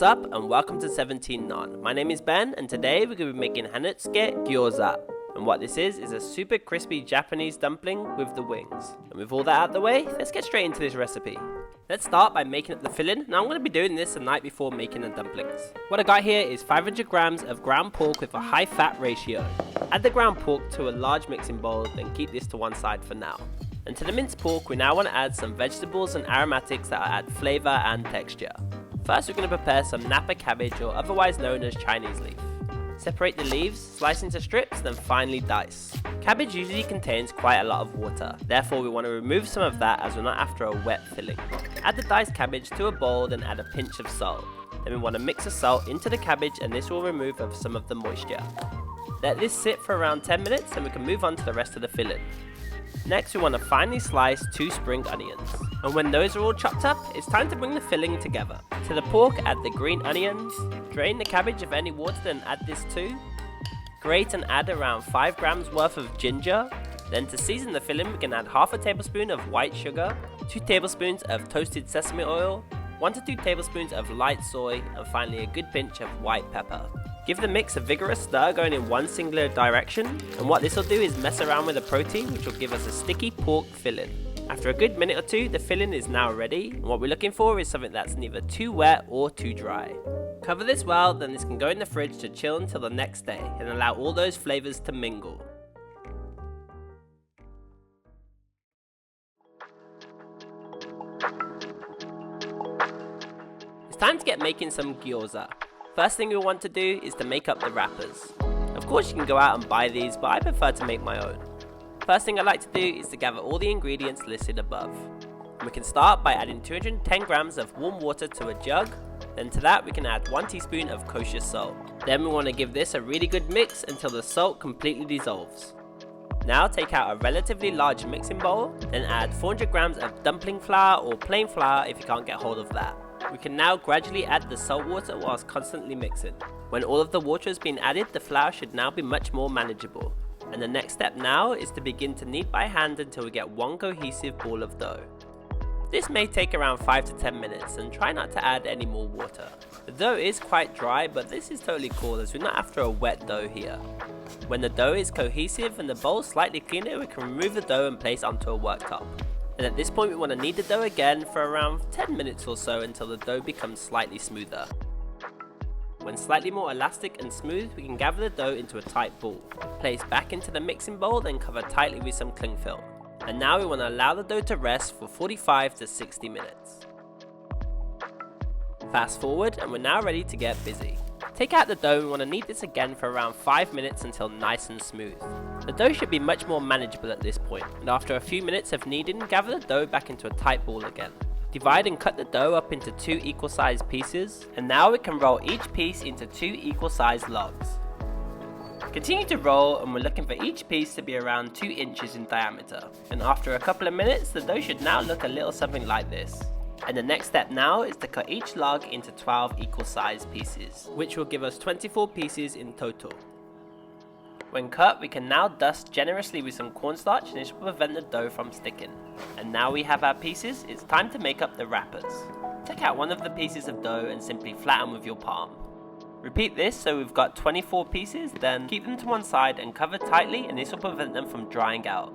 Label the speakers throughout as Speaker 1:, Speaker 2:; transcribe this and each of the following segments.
Speaker 1: What's up and welcome to 17 Naan. My name is Ben and today we're going to be making Hanetsuki Gyoza. And what this is a super crispy Japanese dumpling with the wings. And with all that out of the way, let's get straight into this recipe. Let's start by making up the filling. Now I'm going to be doing this the night before making the dumplings. What I got here is 500 grams of ground pork with a high fat ratio. Add the ground pork to a large mixing bowl, then keep this to one side for now. And to the minced pork, we now want to add some vegetables and aromatics that will add flavour and texture. First we're going to prepare some napa cabbage, or otherwise known as Chinese leaf. Separate the leaves, slice into strips, then finely dice. Cabbage usually contains quite a lot of water, therefore we want to remove some of that as we're not after a wet filling. Add the diced cabbage to a bowl, then add a pinch of salt. Then we want to mix the salt into the cabbage and this will remove some of the moisture. Let this sit for around 10 minutes and we can move on to the rest of the filling. Next we want to finely slice 2 spring onions. And when those are all chopped up, it's time to bring the filling together. To the pork add the green onions, drain the cabbage of any water then add this too. Grate and add around 5 grams worth of ginger. Then to season the filling we can add half a tablespoon of white sugar, 2 tablespoons of toasted sesame oil, 1 to 2 tablespoons of light soy, and finally a good pinch of white pepper. Give the mix a vigorous stir going in one singular direction, and what this will do is mess around with the protein which will give us a sticky pork filling. After a good minute or two, the filling is now ready, and what we're looking for is something that's neither too wet or too dry. Cover this well, then this can go in the fridge to chill until the next day, and allow all those flavours to mingle. It's time to get making some gyoza. First thing we want to do is to make up the wrappers. Of course you can go out and buy these, but I prefer to make my own. First thing I like to do is to gather all the ingredients listed above. And we can start by adding 210 grams of warm water to a jug. Then to that we can add 1 teaspoon of kosher salt. Then we want to give this a really good mix until the salt completely dissolves. Now take out a relatively large mixing bowl, then add 400 grams of dumpling flour or plain flour if you can't get hold of that. We can now gradually add the salt water whilst constantly mixing. When all of the water has been added, the flour should now be much more manageable. And the next step now is to begin to knead by hand until we get one cohesive ball of dough. This may take around 5 to 10 minutes and try not to add any more water. The dough is quite dry, but this is totally cool as we're not after a wet dough here. When the dough is cohesive and the bowl slightly cleaner, we can remove the dough and place onto a worktop. And at this point we want to knead the dough again for around 10 minutes or so until the dough becomes slightly smoother. When slightly more elastic and smooth, we can gather the dough into a tight ball. Place back into the mixing bowl, then cover tightly with some cling film. And now we want to allow the dough to rest for 45 to 60 minutes. Fast forward and we're now ready to get busy. Take out the dough and we want to knead this again for around 5 minutes until nice and smooth. The dough should be much more manageable at this point, and after a few minutes of kneading, gather the dough back into a tight ball again. Divide and cut the dough up into 2 equal sized pieces, and now we can roll each piece into 2 equal sized logs. Continue to roll and we're looking for each piece to be around 2 inches in diameter, and after a couple of minutes the dough should now look a little something like this. And the next step now is to cut each log into 12 equal sized pieces, which will give us 24 pieces in total. When cut, we can now dust generously with some cornstarch and this will prevent the dough from sticking. And now we have our pieces, it's time to make up the wrappers. Take out one of the pieces of dough and simply flatten with your palm. Repeat this so we've got 24 pieces, then keep them to one side and cover tightly and this will prevent them from drying out.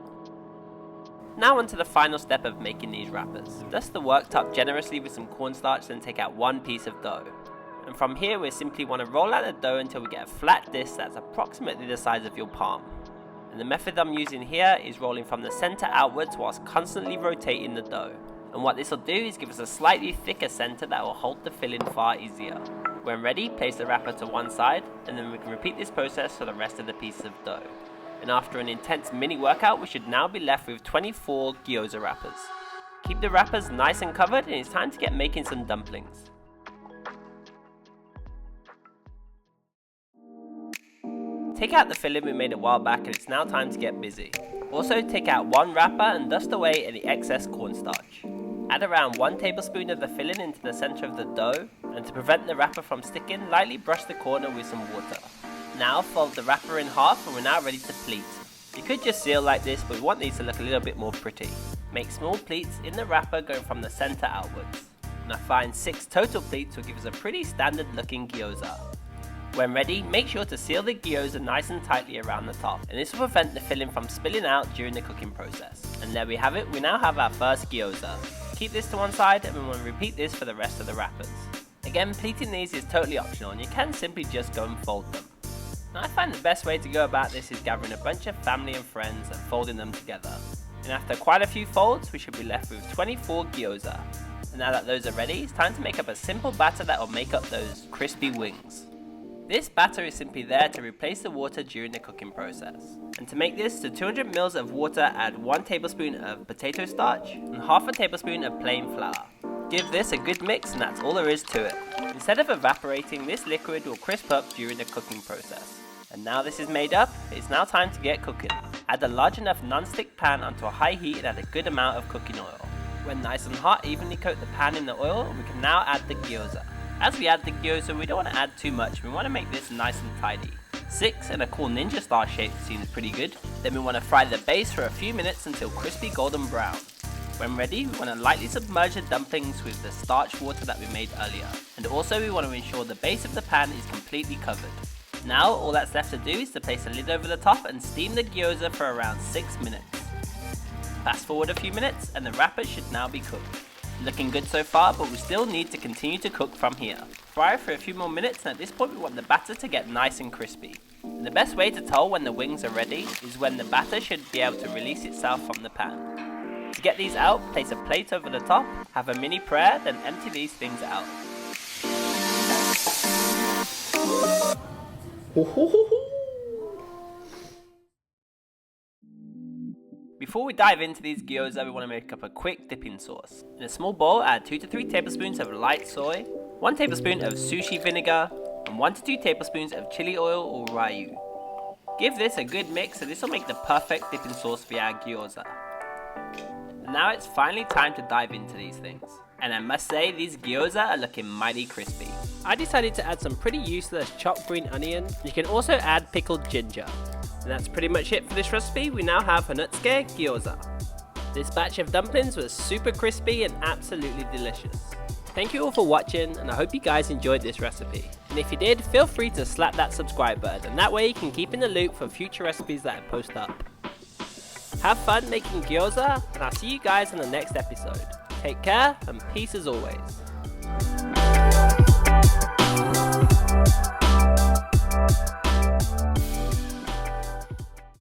Speaker 1: Now onto the final step of making these wrappers. Dust the worktop generously with some cornstarch, then take out one piece of dough. And from here we simply want to roll out the dough until we get a flat disc that's approximately the size of your palm. And the method I'm using here is rolling from the center outwards whilst constantly rotating the dough. And what this will do is give us a slightly thicker center that will hold the filling far easier. When ready, place the wrapper to one side and then we can repeat this process for the rest of the pieces of dough. And after an intense mini workout, we should now be left with 24 Gyoza wrappers. Keep the wrappers nice and covered and it's time to get making some dumplings. Take out the filling we made a while back and it's now time to get busy. Also take out one wrapper and dust away any excess cornstarch. Add around 1 tablespoon of the filling into the center of the dough, and to prevent the wrapper from sticking, lightly brush the corner with some water. Now fold the wrapper in half and we're now ready to pleat. You could just seal like this, but we want these to look a little bit more pretty. Make small pleats in the wrapper going from the center outwards. and I find 6 total pleats will give us a pretty standard looking gyoza. When ready, make sure to seal the gyoza nice and tightly around the top, and this will prevent the filling from spilling out during the cooking process. And there we have it, we now have our first gyoza. Keep this to one side and we want to repeat this for the rest of the wrappers. Again, pleating these is totally optional and you can simply just go and fold them. Now I find the best way to go about this is gathering a bunch of family and friends and folding them together. And after quite a few folds, we should be left with 24 gyoza. And now that those are ready, it's time to make up a simple batter that will make up those crispy wings. This batter is simply there to replace the water during the cooking process. And to make this, to 200 ml of water add 1 tablespoon of potato starch and half a tablespoon of plain flour. Give this a good mix and that's all there is to it. Instead of evaporating, this liquid will crisp up during the cooking process. And now this is made up, it's now time to get cooking. Add a large enough non-stick pan onto a high heat and add a good amount of cooking oil. When nice and hot, evenly coat the pan in the oil and we can now add the gyoza. As we add the gyoza, we don't want to add too much, we want to make this nice and tidy. 6 in a cool ninja star shape seems pretty good. Then we want to fry the base for a few minutes until crispy golden brown. When ready, we want to lightly submerge the dumplings with the starch water that we made earlier. And also we want to ensure the base of the pan is completely covered. Now all that's left to do is to place a lid over the top and steam the gyoza for around 6 minutes. Fast forward a few minutes and the wrapper should now be cooked. Looking good so far, but we still need to continue to cook from here. Fry for a few more minutes and at this point we want the batter to get nice and crispy. And the best way to tell when the wings are ready is when the batter should be able to release itself from the pan. To get these out, place a plate over the top, have a mini prayer, then empty these things out. Before we dive into these gyoza, we want to make up a quick dipping sauce. In a small bowl, add 2 to 3 tablespoons of light soy, 1 tablespoon of sushi vinegar, and 1 to 2 tablespoons of chili oil or ryu. Give this a good mix and this will make the perfect dipping sauce for our gyoza. And now it's finally time to dive into these things. And I must say, these gyoza are looking mighty crispy. I decided to add some pretty useless chopped green onion. You can also add pickled ginger. And that's pretty much it for this recipe. We now have Hanetsuki gyoza. This batch of dumplings was super crispy and absolutely delicious. Thank you all for watching and I hope you guys enjoyed this recipe. And if you did, feel free to slap that subscribe button and that way you can keep in the loop for future recipes that I post up. Have fun making gyoza and I'll see you guys in the next episode. Take care and peace as always.